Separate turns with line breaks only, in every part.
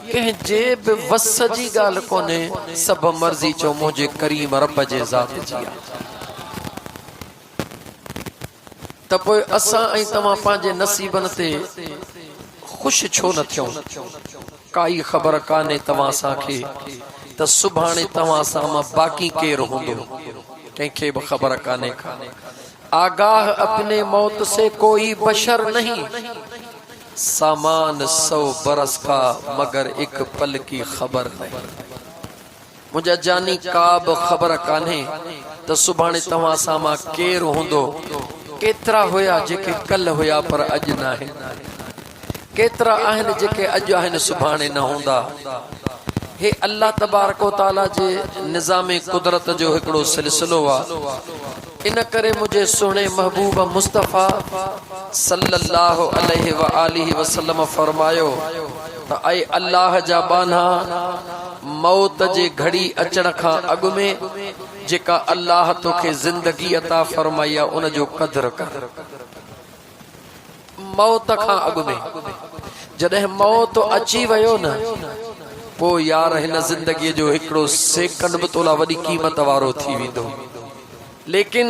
कह जे बि वस जी गाल कोने सब मर्जी चो मुझे करीम रब जे ज़ात जी त पोइ असां ऐं तव्हां पंहिंजे नसीबन ते खुश छो न थियूं। काई ख़बर काने तव्हां सां खे त सुभाणे तव्हां सां मां बाक़ी केरु हूंदो, कंहिंखे बि ख़बर काने का। आगाह अपने मौत से कोई बशर नहीं, सामान 100 बरस का मगर एक पल की खबर नहीं। मुझा जानी का बि ख़बर कान्हे त सुभाणे तव्हां सां मां केरु हूंदो। केतरा हुया जेके कल हुया पर अॼु न आहिनि, केतरा आहिनि जेके अॼु आहिनि सुभाणे न हूंदा। हे अल्लाह तबारक व तआला जे निज़ाम कुदरत जो हिकिड़ो सिलसिलो आहे। इन करे मुझे सुहिणे महबूब मुस्तफ़ा सल्लल्लाहु अलैहि व आलिहि वसल्लम फरमायो त ऐ अल्लाह जा बाना, मौत जे घड़ी अचण खां अॻु में जेका अल्लाह तोखे जिंदगी अता फरमाई आहे उन जो कदर कर। मौत खां अॻु में जॾहिं मौत अची वियो न, पोइ यार हिन जिंदगी जो हिकिड़ो सेकंड बि तोला वॾी क़ीमत वारो थी वेंदो। लेकिन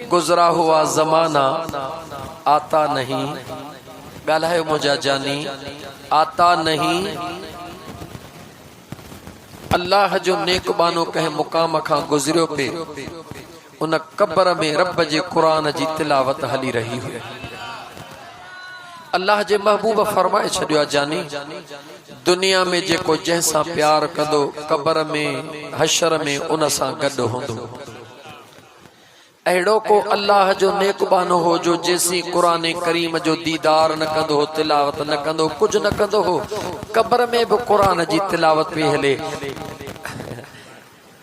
गुज़रा हुआ ज़माना आता नहीं, ॻाल्हायो मुंहिंजा जानी, आता नहीं। अल्लाह जो नेकबानो कंहिं मुक़ाम खां गुज़रियो पे, उन कब्र में रब जे क़ुरान जी तिलावत हली रही हुई। अल्लाह जे महबूब फरमाए छॾियो आहे, जानी दुनिया में जेको जंहिंसां प्यार कंदो कब्र में हशर में उन सां गॾु हूंदो। अहिड़ो को अल्लाह जो नेकबानो हो जो जेसी कुरान करीम जो दीदार न कंदो हो, तिलावत न कंदो, कुछ न कंदो हो, कब्र में भी कुरान जी तिलावत पई हले।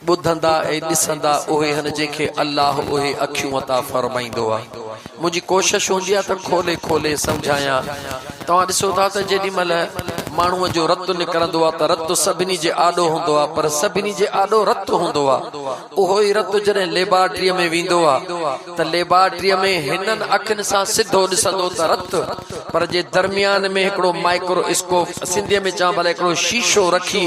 ॿुधंदा ऐं ॾिसंदा उहे हन जंहिंखे अल्लाह उहे अखियूं अता फरमाईंदो आहे। मुंहिंजी कोशिश हूंदी आहे त खोले खोले सम्झायां। तव्हां ॾिसो था त जेॾी महिल माण्हूअ जो रत निकिरंदो आहे त रत सभिनी जे आॾो हूंदो आहे, पर सभिनी जे आॾो रत हूंदो आहे। उहो ई रत जॾहिं लेबॉरेटरीअ में वेंदो आहे त लेबॉरेटरीअ में हिननि अखियुनि सां सिधो ॾिसंदो त रत, पर जे दरमियान में हिकिड़ो माइक्रोस्कोप, सिंधीअ में चवां भला हिकिड़ो शीशो रखी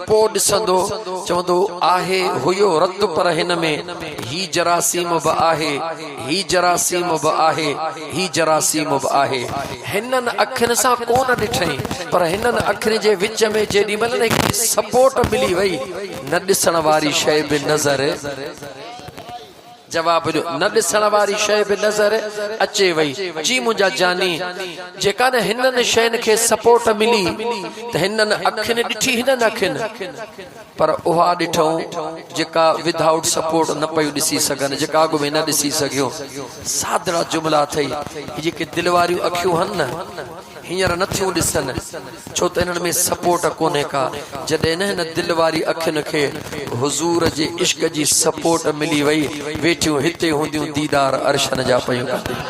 पोइ ॾिसंदो, चवंदो आहे हुयो रत, पर हिन में ही जरासीम बि आहे, ही जरासीम बि आहे, ही जरासीम बि आहे। हिननि अखियुनि सां कोन ॾिठई, पर हिननि अखियुनि जे विच में जेॾी महिल हिकिड़ी सपोर्ट मिली वई, न ॾिसण वारी शइ बि नज़र, जवाब ॾियो, न ॾिसण वारी शइ बि नज़र अचे वई। जी मुंहिंजा जानी, जेका न हिननि शयुनि खे सपोर्ट मिली त हिननि अखियुनि ॾिठी, हिननि अखियुनि, पर उहा ॾिठऊं जेका विदाउट सपोर्ट न पियूं ॾिसी सघनि, जेका अॻु में न ॾिसी सघियो। सादरा जुमला अथई, जेके दिलि वारियूं अखियूं आहिनि न हींअर नथियूं ॾिसनि, छो त हिननि में सपोर्ट कोन्हे का। जॾहिं न हिन दिलि वारी अखियुनि खे हुज़ूर जे इश्क जी सपोर्ट मिली वई, वेठियूं हिते हूंदियूं दीदार अर्शन जा पयूं कंदियूं।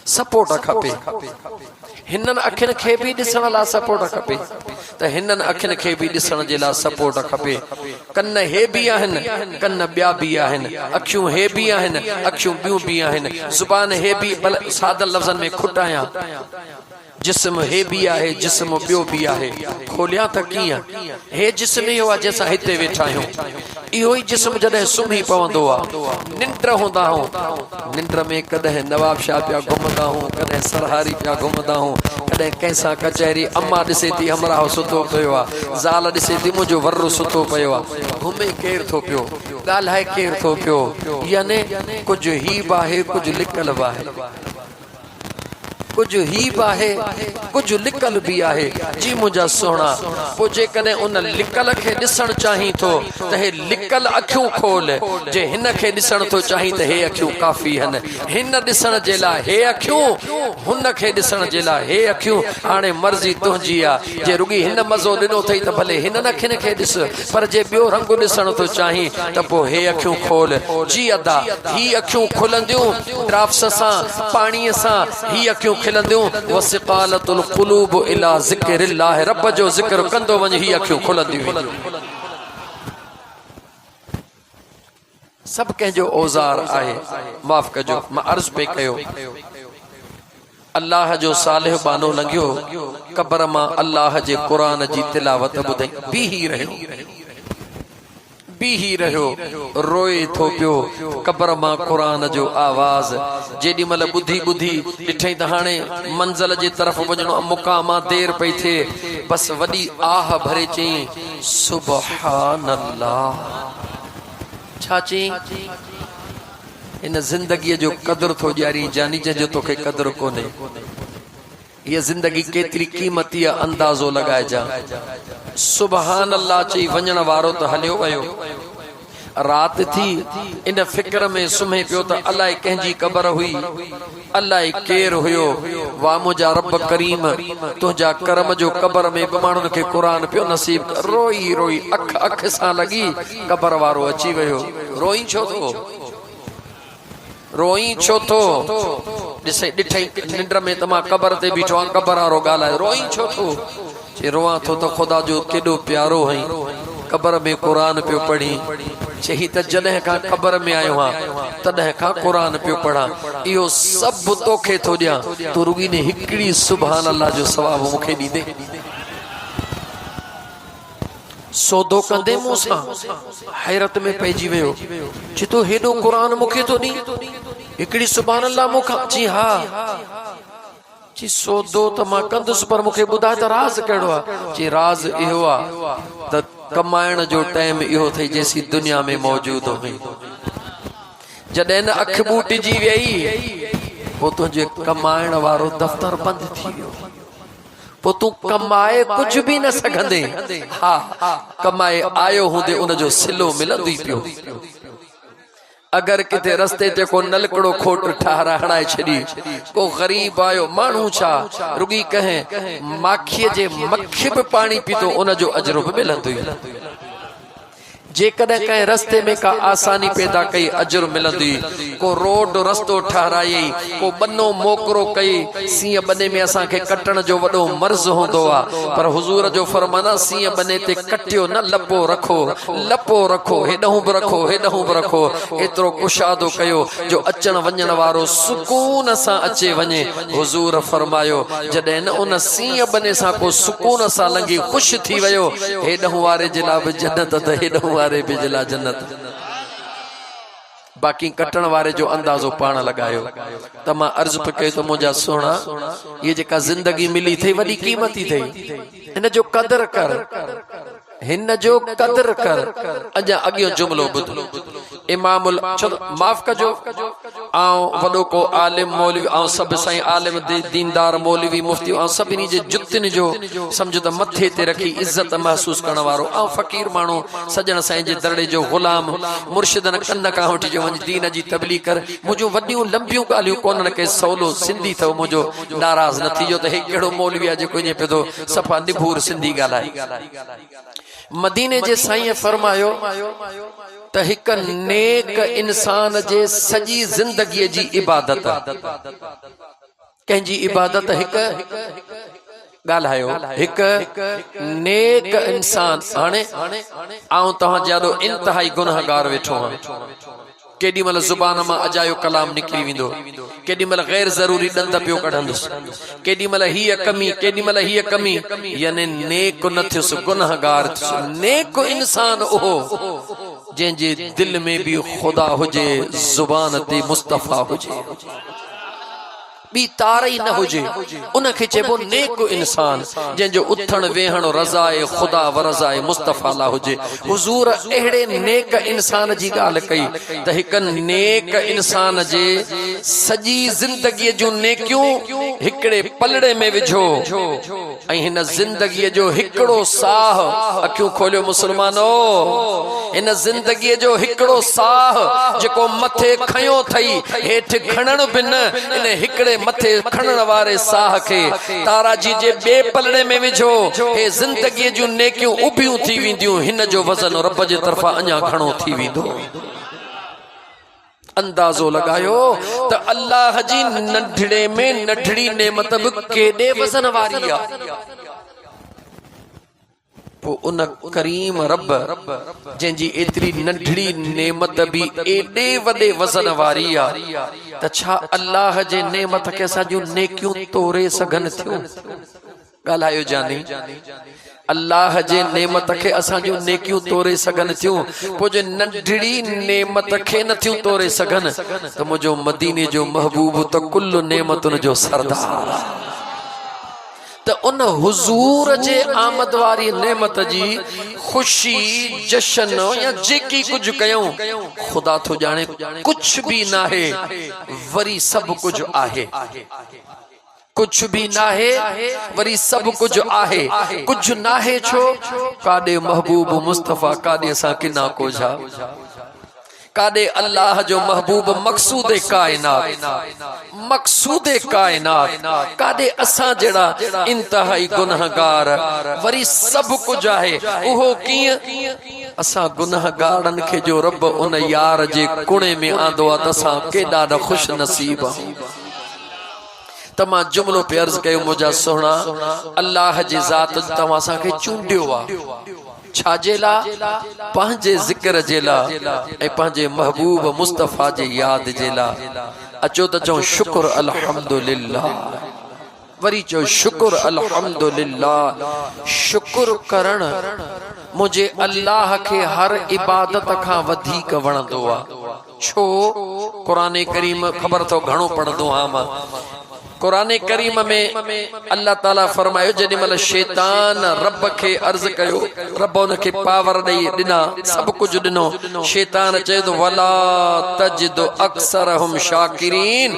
सपोर्ट खपे, हिननि अखियुनि खे बि ॾिसण लाइ सपोर्ट खपे, त हिननि अखियुनि खे बि ॾिसण जे लाइ सपोर्ट खपे। कन हे बि आहिनि, कन ॿिया बि आहिनि, अखियूं हे बि आहिनि, अखियूं ॿियूं बि आहिनि, ज़ुबान हे बि, भले सादल लफ़्ज़नि में खुटायां, जिस्म हे बि आहे, जिस्म ॿियो बि आहे। खोलियां त कीअं? हे जिस्म इहो आहे जंहिंसां हिते वेठा आहियूं, इहो ई जिस्म जॾहिं सुम्ही पवंदो आहे, निंड हूंदा आहियूं, निंड में कॾहिं नवाब शाह पिया घुमंदा आहियूं, कॾहिं सरहारी पिया घुमंदा आहियूं, कॾहिं कंहिंसां कचहरी, अम्मा ॾिसे थी हमराह सुतो पियो आहे, ज़ाल ॾिसे थी मुंहिंजो वर्रो सुतो पियो आहे। घुमे केरु थो पियो, ॻाल्हाए केरु थो पियो, याने कुझु ही बि आहे, कुझु लिकल बि आहे, कुझु ही बि आहे, कुझु लिकल बि आहे। जी मुंहिंजा सुहिणा, पोइ जेकॾहिं उन लिकल खे ॾिसणु चाहीं थो त हे लिकल अखियूं खोल, जे हिन खे ॾिसण थो चाहीं त हे अखियूं काफ़ी आहिनि। हिन ॾिसण जे लाइ हे अखियूं, हुन खे ॾिसण जे लाइ हे अखियूं। हाणे मर्ज़ी तुंहिंजी आहे, जे रुॻी हिन मज़ो ॾिनो अथई त भले हिननि अखियुनि खे ॾिस, पर जे ॿियो रंग ॾिसण थो चाहीं त पोइ हे अखियूं खोल। जी अदा, ही अखियूं खुलंदियूं ड्राफ्स सां, पाणीअ सां, ही अखियूं खिलंदियूं। वसिक़ालतुल क़ुलूब इला ज़िक्रिल्लाह, रब जो ज़िक्र कंदो वञ, ही अखियूं खुलंदियूं। सभु कंहिंजो औज़ार आहे, माफ़ कजो, मां अर्ज़ पे कयो। अल्लाह जो सालिह बानो लंघियो कब्र मां अल्लाह जे कुरान जी तिलावत ॿुधई बीही रहियो रोए थो पियो कब्र मां कुरान जो आवाज़ जेॾी महिल ॿुधी ॿुधी ॾिठई त हाणे मंज़िल जे तरफ़ वञणो मुक़ामा देर पई थिए बस वॾी आह भरे चई सुभान अल्लाह। छा चई इन ज़िंदगीअ जो क़दुरु थो ॾियारी जानी जंहिंजो तोखे क़दुरु कोन्हे। ये जिंदगी केतरी कीमती है अंदाजो लगाइजा। सुभान अल्लाह चई वञण वारो तो हलियो वयो। रात थी इन फिक्र में सुम्हे पियो त अल्लाह कंहिंजी कब्र हुई अल्लाह केर हुयो। वाह मुंहिंजा रब करीम तुंहिंजा करम जो कब्र में माण्हुनि खे क़ुरान पियो नसीब। रोई रोई अख अख सां लगी कब्र वारो अची वियो। रोई छो थो रोई छो थो ॾिसे ॾिठई निंड में त मां कब्र ते बीठो आहियां कब्र वारो ॻाल्हाए रोई छो थो चई रोआं थो त ख़ुदा जो केॾो प्यारो हई कब्र में क़ुरान पियो पढ़ी। चई त जॾहिं खां कब्र में आयो आहियां तॾहिं खां क़ुरान पियो पढ़ां। इहो सभु तोखे थो ॾियां तूं रुॻी ने हिकिड़ी सुभान अल्लाह जो सवाबु मूंखे ॾींदे। सौदो कंदे मूंसां हैरत में पइजी वियो चई तूं हेॾो क़ुरान मूंखे थो ॾीं हिकिड़ी सुभान अल्लाह मूंखां। जी हा जी सौदो त मां कंदुसि पर मूंखे ॿुधाए त राज़ कहिड़ो आहे। जी राज़ इहो आहे त कमाइण जो टाइम इहो अथई जेसी दुनिया में मौजूद हुई। जॾहिं न अख ॿूटिजी वई पोइ तुंहिंजे कमाइण वारो दफ़्तर बंदि थी वियो। पोइ तूं कमाए कुझु बि न सघंदे। हा कमाए आयो हूंदे उनजो सिलो मिलंदो ई पियो। अगर किथे रस्ते ते को नलकड़ो खोट ठारा हणाए छड़ी को गरीब आयो मानू छा रुगी कहे माखीअ जे मक्खी भी पानी पीतो उनजो अजर भी मिलंदो ई। जेकॾहिं कंहिं रस्ते में का आसानी पैदा कई अजर मिलंदी। को रोड रस्तो ठहराई को बनो मोकरो कई सीअ बने में असां खे कटण जो वडो मर्ज होंदो आ पर हुजूर जो फरमाना सीअ बने ते कटियो न लपो रखो हेडहूं भी रखो हेडहूं भी रखो। एतरो कुशादो कयो जो अचण वञण वारो सुकून सां अचे वञे। हुजूर फरमायो जॾहिं न उन सीअ बने सां को सुकून सां लंघी खुश थी वियो हेडहूं वारे जे लाइ बि जन्नत त हेडहूं वारे बिजला जन्नत। बाकी कटण वारे जो अंदाजो पाण लगायो। त मां अर्ज पे कयो त मुंहिंजा सोना ये जेका जिंदगी मिली थई वडी कीमती थई इन जो कदर कर हिन जो कदर कर। अजा अगियो जुमलो बुध इमामुल माफ कजो आऊं वडो को आलिम मौलवी आऊं सब साईं आलिम दीनदार मौलवी मुफ्ती आऊं सभिनी जे जुतिन जो समझो त मथे ते रखी इज्जत महसूस करण वारो आऊं फकीर माण्हू सजण साईं जे दरड़े जो गुलाम मुर्शिदन कन का वठी जो वञ दीन जी तबलीग कर। मुंहिंजूं वॾियूं लंबियूं ॻाल्हियूं कोन्हनि के सवलो सिंधी अथव मुंहिंजो नाराज़ न थी जो त हे कहिड़ो मौलवी आहे जेको ईअं पियो थो सफ़ा निभूर सिंधी ॻाल्हाए। मदीने जे साईं फरमायो त हिक नेक इंसान जे सॼी ज़िंदगीअ जी इबादत कंहिंजी इबादत हिक ॻाल्हायो हिक नेक इंसान। हाणे आऊं तव्हां जाॾो इंतहाई गुनहगार वेठो आहियां। केॾी महिल ज़ुबान मां अजायो कलाम निकिरी वेंदो केॾी महिल गैर ज़रूरी ॾंद पियो कढंदुसि केॾी महिल हीअ कमी केॾी महिल हीअ कमी यानी नेक न थियुसि गुनहगार थियुसि। नेक इंसान उहो जंहिंजे दिल में भी खुदा हुजे ज़ुबान ते मुस्तफ़ा हुजे बी तार ही न हुजे उनखे चइबो नेक इंसान जंहिंजो उथण वेहण रज़ाए खुदा व रज़ाए मुस्तफ़ा ला हुजे। हुजूर अहिड़े नेक इंसान जी ॻाल्हि कई त हिक नेक इंसान जे सॼी ज़िंदगीअ जूं नेकियूं हिकिड़े पलड़े में विझो ऐं हिन ज़िंदगीअ जो हिकिड़ो साह अखियूं खोलियो मुस्लमानो हिन ज़िंदगीअ जो हिकिड़ो साह जेको मथे खयो अथई हेठि खणण बि न इन हिकिड़े मथे खणण वारे साह खे ताराजी जे ॿिए पलड़े में विझो हे ज़िंदगीअ जूं नेकियूं उभियूं थी वेंदियूं हिन जो वज़न रब जे तरफ़ां अञा घणो थी वेंदो। अंदाज़ो लगायो त अल्लाह जी नंढड़े में नंढड़ी नेमत बि केॾे वज़न वारी आहे। पो उन करीम रब जंहिंजी एतिरी नंढड़ी नेमत भी एॾे वॾे वज़न वारी आ त छा अल्लाह जे नेमत खे असां जूं नेकियूं तोरे सघनि थियूं? ॻाल्हायो जानी। अल्लाह जे नेमत खे असां जूं नेकियूं तोरे सघनि थियूं? पोइ जे नंढड़ी नेमत खे नथियूं तोरे सघनि त मुंहिंजो मदीने जो महबूब त कुल नेमतुनि जो सरदार आहे। त उन हुजूर जे आमद वारी नेमत जी खुशी जशन या जेकी कुछ कयूं खुदा तो जाने कुछ भी ना है, वरी सब कुछ आहे। कुछ भी ना है वरी सब कुछ आहे। कुछ ना है छो कादे महबूब मुस्तफा कादे सा किना कोझा कादे अल्लाह जो महबूब मकसूद कायनात कादे असा जड़ा इंतहाई गुनहगार वरी सब कुछ आहे। उहो कीअं असा गुनहगारन के जो रब उन यार जे कुणे में आंदो आ त असा केॾा न खुश नसीब आहियूं। तमा जुमलो पे अर्ज कयो मुझा सोहना अल्लाह जी जात तवा सा के चूंडियो आ छाजे ला पंहिंजे जिक्र जे ला ए पंहिंजे महबूब मुस्तफा जे याद जे ला। अचो त चऊं शुक्र अल्हम्दुलिल्लाह, वरी चो शुक्र अल्हम्दुलिल्लाह। शुक्र करण मुझे अल्लाह के हर इबादत का वधिक वणंदो आ। छो कुरान करीम खबर तो घणो पढ़ंदो आ मां। कुरान करीम में अल्लाह ताला फरमायो जॾहिं महिल शैतान रब के अर्ज कयो, रब उनके पावर ॾेई ॾिना, सब कुछ ॾिनो। शैतान चयो तो वला तजिद अक्सरहुम शाकिरीन,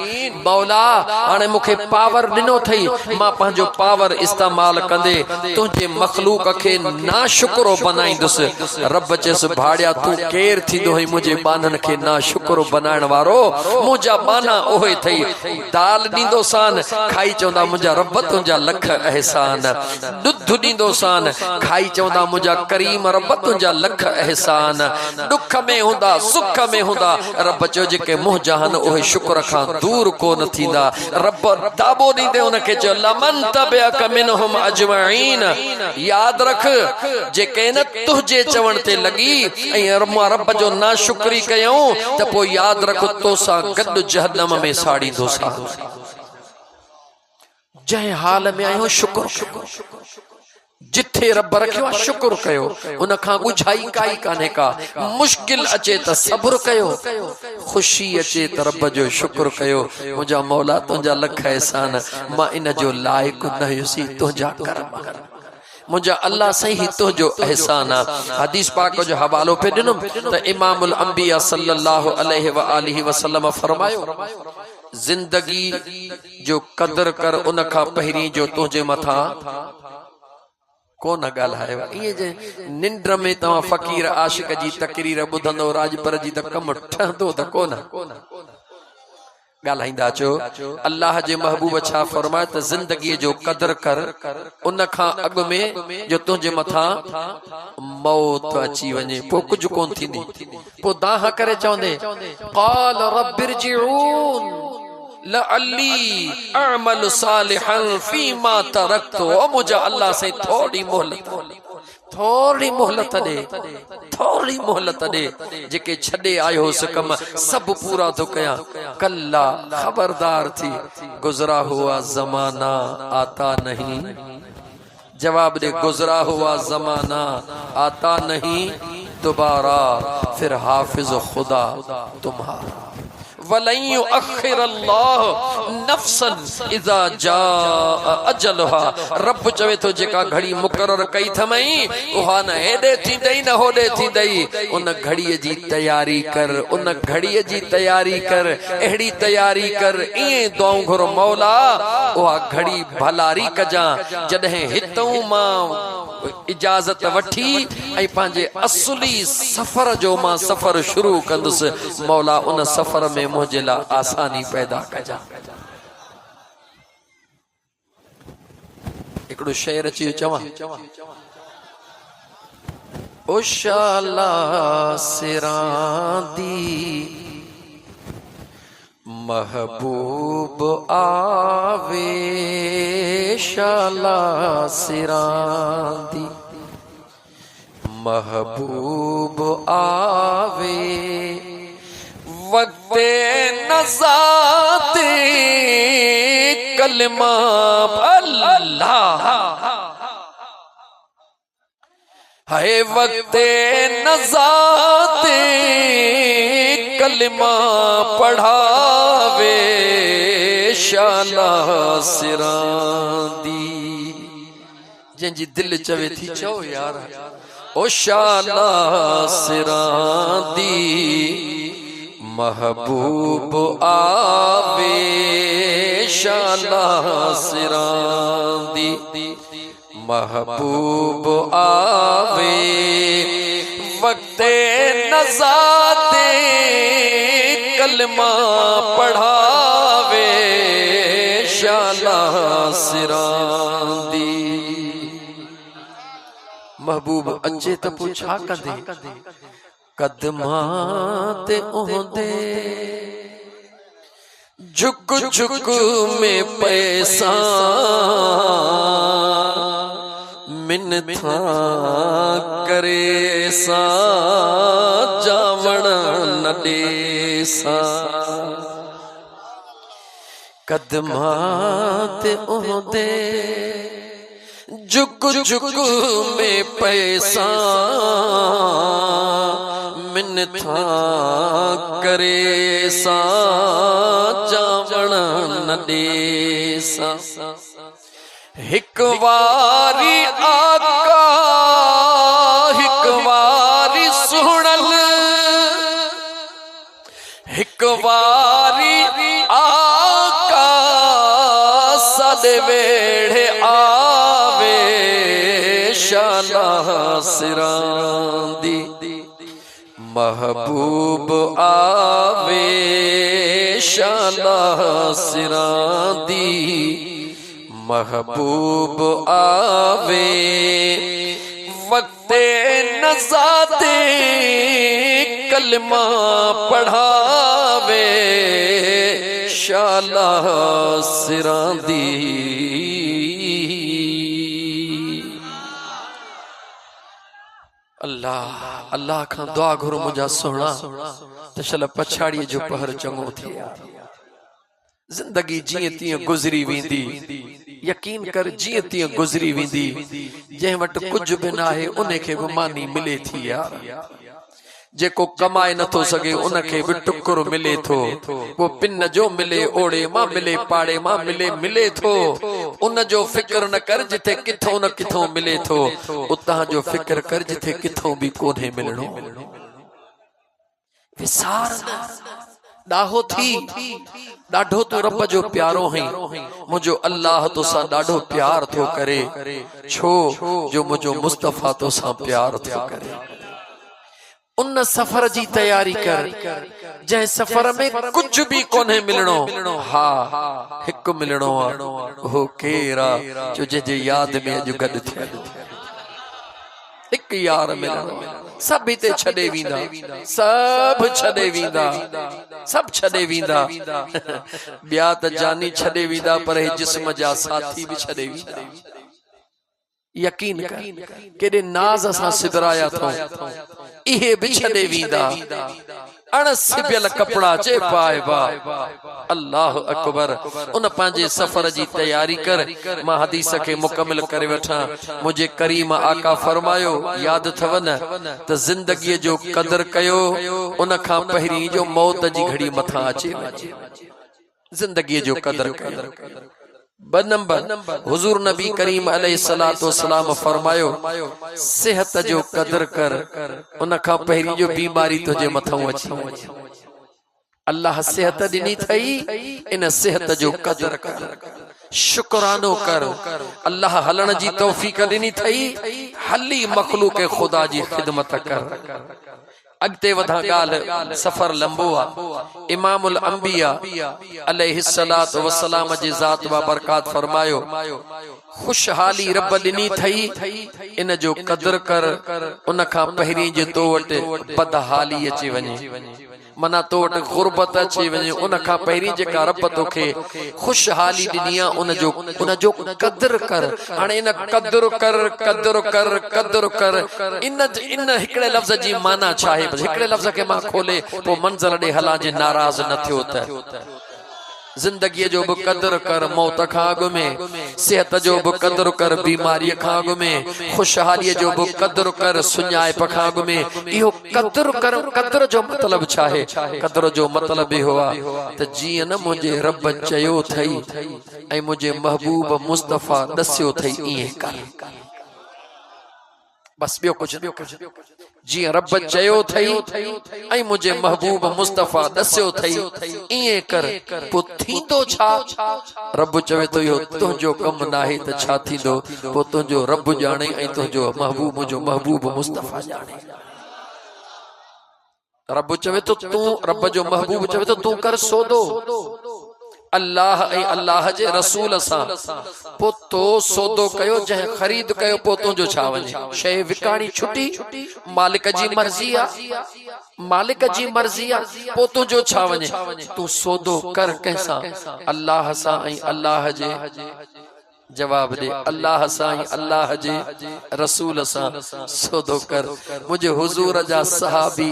मौला हाणे मूंखे पावर ॾिनो थई, मां पंहिंजो पावर इस्तेमाल कंदे तुंहिंजे मखलूक खे नाशुक्रो बनाईंदुसि। रब चयसि भाड़िया तूं केर थींदो है मुंहिंजे बानन खे नाशुक्रो बनाइण वारो? मुंहिंजा बाना ओहे थई। दाल ॾींदो सान खाई चवंदा मुंहिंजा रब तुंहिंजा लख अहसान। ॾुध ॾींदो सान खाई चवंदा मुंहिंजा करीम रब तुंहिंजा लख अहसान। दुख में हूंदा सुख में हूंदा रब चयो जेके मुंहुं जहान उहे शुक्र खां दूर कोन थींदा। रब दाबो ॾींदे उनखे चयो लमन तबिअक मिनहुम अजमईन, याद रख जेके न तुंहिंजे चवण ते लॻी ऐं रब जो नाशुक्री कयूं त पोइ याद रख तोसां गॾु जहन्नम में साड़ींदोसां। जंहिं हाल में आयो शुक्र, जिथे रब रखियो शुक्र कयो, उन खां गुझाई काई कान्हे का। मुश्किल अचे त सब्र कयो, खुशी अचे त रब जो शुक्र कयो। मुंहिंजा मौला तुंहिंजा लख एहसान, मां इन जो लाइक न हुयुसि, तुंहिंजा करम मुंहिंजा अल्लाह सही तुंहिंजो एहसान आहे। हदीस पाक जो हवालो पे ॾिनुम त इमामुल अंबिया सल्लल्लाहु अलैहि व आलिहि वसल्लम फरमायो जिंदगी जो कदर कर उन खां पहिरीं जो तुंहिंजे मथा कोन ॻाल्हायो। इएं जे निंड में तव्हां फ़कीर आशिक जी तकरीर ॿुधंदो राजपर जी त कमु ठहंदो त कोन ॻाल्हाईंदा अचो। अल्लाह जे महबूब छा फरमाए त जिंदगी जो कदर कर उन खां अॻु में जो तुंहिंजे मथां मौत अची वञे, पोइ कुझु कोन थींदी। पोइ दाह करे चवंदे क़ाल रब्बिरजिऊन लअल्ली अअमल सालिहन फीमा तरक्तु। ओ मुंहिंजा अल्लाह से थोड़ी मोहलत दे, थोड़ी मोहलत दे, जेके छॾे आयो हुस कम सब पूरा तो कया। कल्ला खबरदार थी, गुजरा हुआ जमाना आता नहीं। जवाब दे गुजरा हुआ जमाना आता नहीं दोबारा, फिर हाफिज खुदा तुम्हारा। वलन युअख्खिर अल्लाह नफ्सन इज़ा जाअ अजलहा। रब चवे तो जेका घड़ी मुकर्रर कई थमई उहा न हेॾे थींदई न होॾे थींदई। उन घड़ीअ जी तैयारी कर, उन घड़ीअ जी तैयारी कर, अहिड़ी तैयारी कर ईअं दुआऊं घुर मौला उहा घड़ी भलारी कजां। जॾहिं हितऊं मां इजाज़त वठी ऐं पंहिंजे असली सफ़र जो मां सफ़र शुरू कंदुसि, मौला उन सफ़र में मुझे ला आसानी पैदा कजा। एकड़ो शेर अची चवां ओ शाला सिरांदी महबूब आवे शाला सिरांदी। महबूब आवे वक्ते नज़ाते कलमा अल्लाह है वक्ते नज़ाते कलमा पढ़ावे शाला सिरांदी जंहिंजी दिल चवे थी चओ यार ओ शाला सिरांदी महबूब आवे शाला सिरांदी महबूब आवे वक्ते नज़ाते कलमा पढ़ावे शाला सिरांदी महबूब अचे त पोइ छा कंदे कदमां ते ओंदे झुक झुक में पैसा मिन्नता करे सा जावण न ॾेसा कदमां ते ओंदे झुक झुक में पैसा मिन्नता करे सा जावण न ॾेसा हिक वारी आका हिक वारी सुणल हिक वारी आका सद वेड़े आवे शाला सिरांदी महबूब आवे शाला सिरांदी महबूब आवे वक्ते नज़ाते कलमा पढ़ावे शाला सिरांदी अल्लाह अल्लाह खां दुआ घुरो मुंहिंजा सोना त शल पछाड़ीअ जो पहर चङो थिए जिंदगी जीअं तीअं गुज़री वेंदी यकीन कर जीअं तीअं गुज़री वेंदी जंहिं वटि कुझु बि न आहे उनखे बि मानी मिले थी यार जेको कमाए नथो सघे उनखे बि टुकड़ो मिले थो वो पिन जो मिले ओड़े मां मिले पाड़े मां मिले थो उन जो फिक्र न कर जिथे किथों न किथों मिले थो उतां जो फिक्र कर जिथे किथों भी कोन्हे मिलणो विसार ॾाहो थी ॾाढो तो रब जो प्यारो है मुझो अल्लाह तो सा ॾाढो प्यार थो करे छो जो मुझो मुस्तफा तो सा प्यार थो करे उन सफर जी तैयारी कर जै सफर में कुछ भी कोन्हे मिलणो हा हिक मिलणो हो केरा जो जे याद में अज गड थे एक यार मिलणो सब हिते छड़े वींदा सब छड़े वींदा सब छड़े वींदा बिया त जानी छड़े वींदा पर जिस्म जा साथी भी छड़े वींदा यकीन कर केडे नाज असा सिदराया थो इहे भी छड़े वींदा अण सिबियल कपड़ा चे पाए बा अल्लाह अकबर उन पांजे सफर जी तैयारी कर मां हदीस के मुकम्मल करे वठा मुझे करीम आका फरमायो याद थव न त जिंदगी जो कदर कयो उन खां पहिरी जो मौत जी घड़ी मथा अचे जिंदगी जो कदर कयो ब नंबर हुजूर नबी करीम अलैहिस्सलातु वस्सलाम फरमायो सेहत जो कदर कर उन खां पहिरी जो बीमारी तुझे मथां अची अल्लाह सेहत दिनी थई इन सेहत जो कदर कर शुक्रानो कर अल्लाह हलण जी तौफीक दिनी थई हली मखलूक खुदा जी खिदमत कर अगते वधा गाल सफर लंबो आ इमामुल अंबिया अलैहिस्सलातु वस्सलाम जी जात व बरकात फरमायो खुशहाली रब दिनी थई इन जो कदर कर उन खां पहिरी जे तो वट बदहाली अची वने मना तो वटि गुरबत अची वञे उन खां पहिरीं जेका रब तोखे खुशहाली ॾिनी आहे उन जो क़दुरु कर। हाणे इन क़दुरु कर इन हिकिड़े लफ़्ज़ जी माना छा आहे? हिकिड़े लफ़्ज़ खे मां खोले पोइ मंज़िल ॾे हलां जे नाराज़ न थियो त। जिंदगी जो भी कदर कर मौत खां अॻु में, सेहत जो भी कदर कर बीमारी खां अॻु में, खुशहाली जो भी कदर कर सुञाइप खां अॻु में। इहो कदर कर। कदर जो मतलब छा है? कदर जो मतलब इहो आहे त जीअं न मुंहिंजे रब चयो थई ऐं मुंहिंजे महबूब मुस्तफ़ा दस्यो थई ईअं कर। बस ॿियो कुछ न। जीअं रब चयो थई ऐं मुंहिंजे महबूब मुस्तफ़ा दस्यो थई ईअं कर। पोइ थींदो छा? रब चवे तो इहो तुंहिंजो कम नाहे त छा थींदो? पोइ तुंहिंजो रब ॼाणे ऐं तुंहिंजो महबूब मुंहिंजो महबूब मुस्तफ़ा ॼाणे। रब चवे तो तू, रब जो महबूब चवे तो तू कर सौदो अल्लाह ऐं अल्लाह जे रसूल सां। पोइ तो सौदो कयो, जंहिं ख़रीद कयो, पोइ तुंहिंजो छा वञे? शइ विकाणी छुटी, मालिक जी मर्ज़ी आहे, मालिक जी मर्ज़ी आहे। पोइ तुंहिंजो छा वञे? तू सौदो कर कंहिंसां? अल्लाह सां ऐं अल्लाह जे जवाब दे अल्लाह सां ऐं अल्लाह जे रसूल सां सौदो कर। मुंहिंजे हुजूर जा सहाबी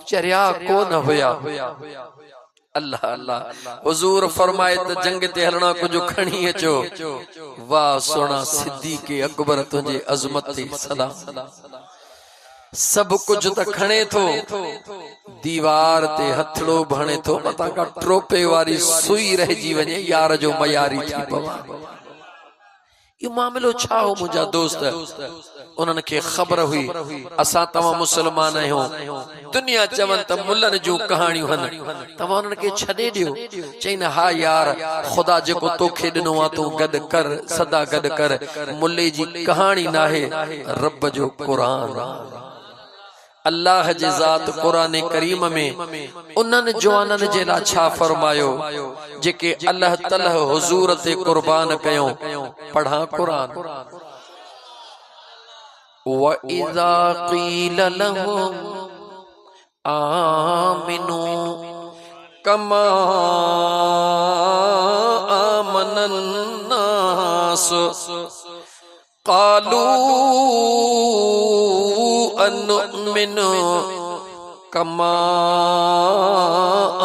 चरिया कोन हुया। अल्लाह अल्लाह हुजूर फरमाए त जंग ते हलणा कुझु खणी अचो। वाह सोना सिद्दीक़ अकबर तुंहिंजे अज़मत ते सलाम। सब कुछ त खणे थो, दीवार ते हथड़ो भणे थो, मथां का ट्रोपे वारी सुई रहिजी वञे यार जो मयारी थी पवा। इहो मामलो छा हो मुंहिंजा दोस्त? उन्हनि खे ख़बर हुई असां तव्हां मुसलमान आहियूं। दुनिया चवनि त मुल्लनि जूं कहाणियूं आहिनि, तव्हां उन्हनि खे छॾे ॾियो। चईन हा यार ख़ुदा जेको तोखे ॾिनो आहे तूं गॾु कर, सदा गॾु कर। मुल्ले जी कहाणी नाहे, रब जो क़ुरान। अल्लाह जे ज़ात क़ुरान करीम में उन्हनि जवाननि जे लाइ छा फरमायो जेके अल्लाह तआला हुजूर ते कुर्बान कयो? पढ़ा कुरान। व इज़ा क़ील लहुम आमिनू कमा आमनन नास क़ालू अनुमिनु कमा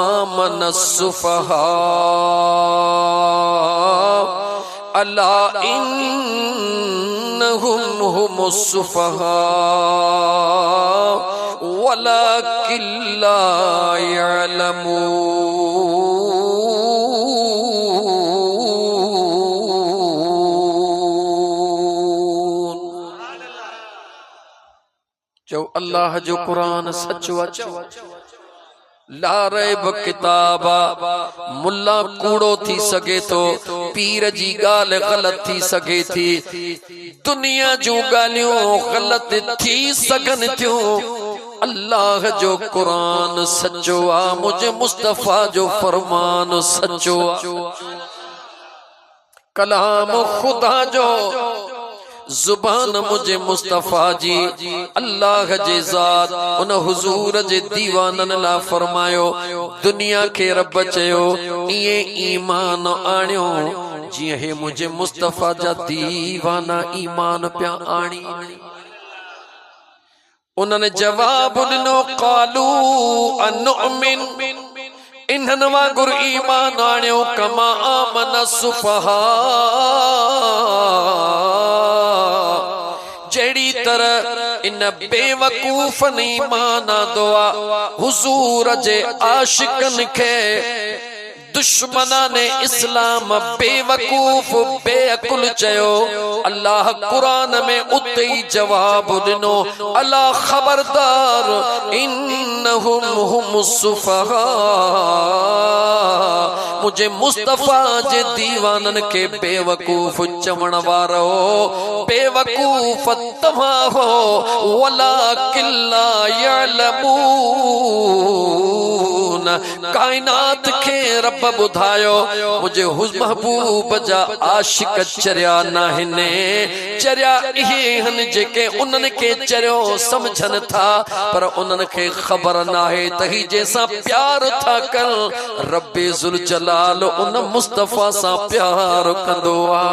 आमन सुफहा अला इन्नहुम हुमुस सुफहा वलाकिन ला यअलमून। जो अल्लाह जो कुरान सचो अचो ला रैब किताबा। मुल्ला कूड़ो थी सके तो, पीर जी गाल गलत थी सके थी, दुनिया जूं गालियों गलत थी सघन थियूं। अल्लाह जो कुरान सचो आ, मुझे मुस्तफ़ा जो फरमान सचो आ। कलाम खुदा जो जुबान मुझे मुस्तफ़ा जी। अल्लाह जे ज़ात उन हुजूर जे दीवाननि ला फरमायो। दुनिया के रब चयो इए ईमान आणियो जीअं हे मुझे मुस्तफ़ा जा दीवाना ईमान पिया आणी। उन्हनि जवाब ॾिनो क़ालू अनुमिन, इन्हनि वांगुर ईमान आणियो कमा आमन सुफहा, जहिड़ी तरह इन बेवकूफ़ ईमान आंदो आ। हुजूर जे आशिकन खे दुश्मना ने इस्लाम बेवकूफ बेअकुल चयो। अल्लाह कुरान में उते ही जवाब ॾिनो अला खबरदार इन्नहुम हुमुस सुफहा। मुझे मुस्तफ़ा जे दीवानन के बेवकूफ चवण वारो बेवकूफ तव्हां हो, वलाकिन ला यअलमून, कायनात खे रब बुधायो मुझे महबूब जा आशिक चरिया नाहिने चरिया इहे हन जेके उन्हनि खे चरियो समझन था पर उन्हनि खे ख़बर नाहे त ही जैसा प्यार था कर रब्बे ज़ुल जलाल उन मुस्तफ़ा सा प्यार कंदो आ।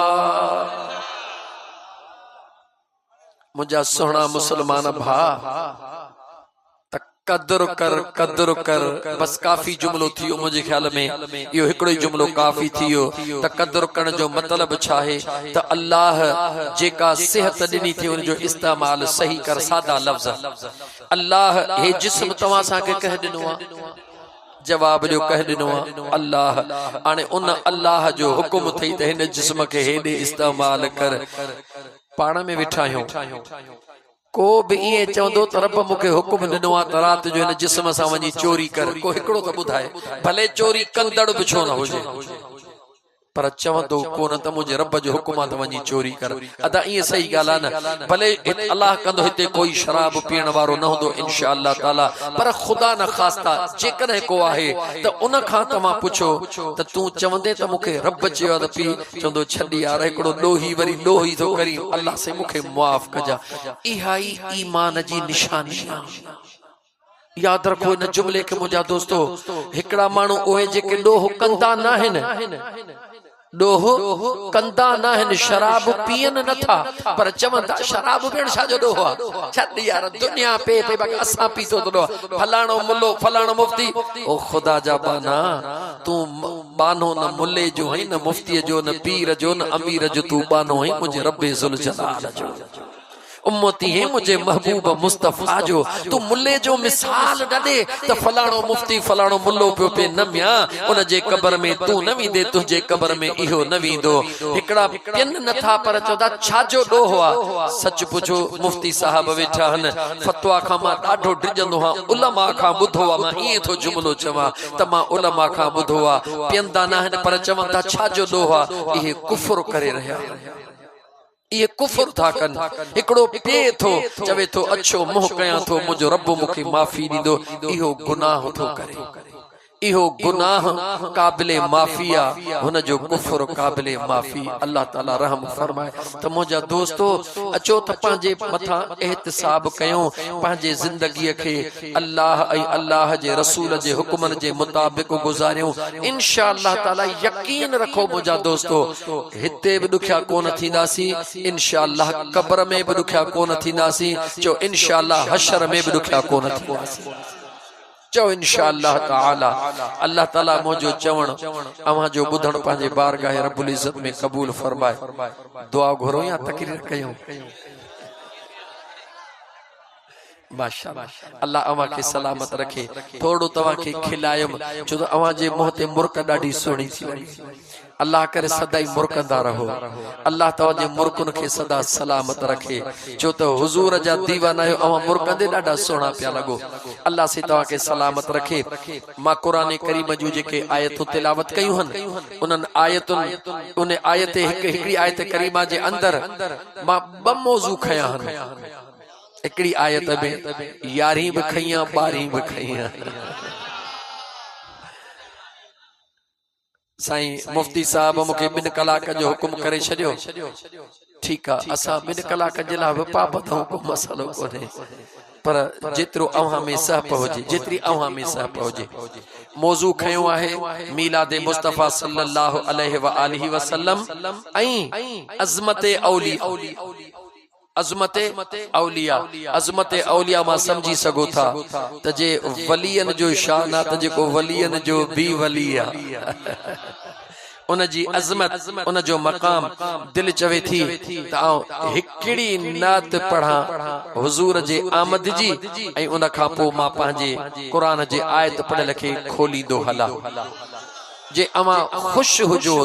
मुझा सोहना मुसलमान भा कदर कर बस काफी जुमलो थियो मुझे ख्याल में यो हिकड़ो जुमलो काफी थियो त कदर करण जो मतलब छा है त अल्लाह जेका सेहत दिनी थी उन जो इस्तेमाल सही कर सादा लफ्ज अल्लाह हे जिस्म तवा सा के कह दिनो आ जवाब जो कह दिनो अल्लाह आने उन अल्लाह जो हुक्म थई त हिन जिस्म के हेडे इस्तेमाल कर पाण में विठायो को भी ये चवंदो त रब मूंखे हुकुम ॾिनो आहे त रात जो हिन जिस्म सां वञी चोरी कर को हिकिड़ो त ॿुधाए भले चोरी कंदड़ बि छो न हुजे पर चवंदो कोन त मुंहिंजे रब जो हुकुम आहे त वञी चोरी कर अदा ईअं सही ॻाल्हि आहे न भले अल्लाह कंदो हिते कोई शराब पीअण वारो न हूंदो इंशा अल्लाह ताला पर ख़ुदा न ख़ास्ता जेकॾहिं को आहे त उन खां तव्हां पुछो त तूं चवंदे त मूंखे रब चयो आहे त पी चवंदो छॾी यार हिकिड़ो ॾोही वरी ॾोही थो करी अल्लाह से मूंखे मुआफ़ कजा इहा ई ईमान जी निशानी आहे। याद रखो इन जुमले के मुझा दोस्तो हिकड़ा मानू ओए जेके ॾोह कंदा न आहिनि ॾोह कंदा न आहिनि शराब पीअन नथा पर चवंदा शराब पीअण छाजो ॾोह आहे छॾ यार दुनिया पे पे बाक़ी असां पीतो तो ॾोह फलाणो मुल्लो फलाणो मुफ्ती ओ खुदा जा बाना तू बानो न मुल्ले जो है न मुफ्ती जो न पीर जो न अमीर जो तू बानो है मुझे रब्बे ज़ुल जलाल जो उम्मती है मुझे महबूब मुस्तफा जो तू मुल्ले जो मिसाल न दे त फलाणो मुफ्ती फलाणो मुल्लो पियो पे न मिया उन जे कब्र में तू न वींदे तुझे कब्र में इहो न वींदो हिकड़ा पिन नथा पर चौदा छाजो ॾोह आ सच पुछो मुफ्ती साहब वेठा हन फतवा खां मां ॾाढो डिजंदो हां उलमा खां ॿुधो आ मां ईअं थो जुमलो चवां त मां उलमा खां ॿुधो आ पियंदा न आहिनि पर चवंदा छाजो ॾोह आ इहे कुफ्र करे रहिया ये कुफर था कन हिकड़ो पे थो चवे थो अच्छो मोह कया थो मुझो रब मुखे माफी दीदो इहो गुनाह थो करे इहो गुनाह काबिले माफिया हुन जो कुफर काबिले माफी अल्लाह ताला रहम फरमाए त मुझा दोस्तो अचो त पांजे मथा एहतिसाब कयो पांजे जिंदगी के अल्लाह ऐं अल्लाह जे रसूल जे हुक्मन जे मुताबिक गुजारियो इंशाअल्लाह ताला यकीन रखो मुझा दोस्तो हिते भी दुखिया कोन थींदासी इंशाअल्लाह कब्र में भी दुखिया कोन थींदासी जो इंशाअल्लाह हशर में भी दुखिया कोन थींदासी चो इंशाअल्लाह ताला अल्लाह ताला मुझो चवण अवां जो बुधण पांजे बारगाह रब्बुल इज्जत में कबूल फरमाए दुआ घुरो या तकरीर कयो माशाअल्लाह अल्लाह अवां के सलामत रखे थोड़ो तवां के खिलायम जो तो अवां जे मुंह ते मुर्क डाडी सोणी थी वई अल्लाह करे सदाई मुर्कंदा रहो अल्लाह तवां जे मुर्कुन के सदा सलामत रखे जो तो हुजूर जा दीवाना आयो अवां मुर्कंदे डाडा सोना पिया लगो अल्लाह से तवां के सलामत रखे मां कुरान करीम जो जेके आयतूं तिलावत कयूं हन उनन आयतुन उन आयत हिकड़ी आयत करीमा जे अंदर मां ब मौजू खया हन एकड़ी आयत में 11 भी खइया 12 भी खइया साईं मुफ्ती साहब मुखे 2 कलाक जो हुकुम करे छडियो ठीक है असा 2 कलाक जे ला पाबंद को मसलो कोने पर जेतरो अवां में सह पहुजे जेतरी अवां में सह पहुजे मौजू खयो आहे मीलाद मुस्तफा सल्लल्लाहु अलैहि व आलिहि वसल्लम ऐं अज़मत औलिया अज़मत औलिया मां समझी सको था त जे वलियन जो शान आ त जेको वलियन जो भी वली आ उन जी अज़मत उन जो मकाम दिल चवे थी त हिकड़ी नात पढ़ा हुजूर जे आमद जी ऐं उन खां पोइ मां पंहिंजे कुरान जे आयत पढ़ियल खे खोलींदो हला जे अवां खुश हुजो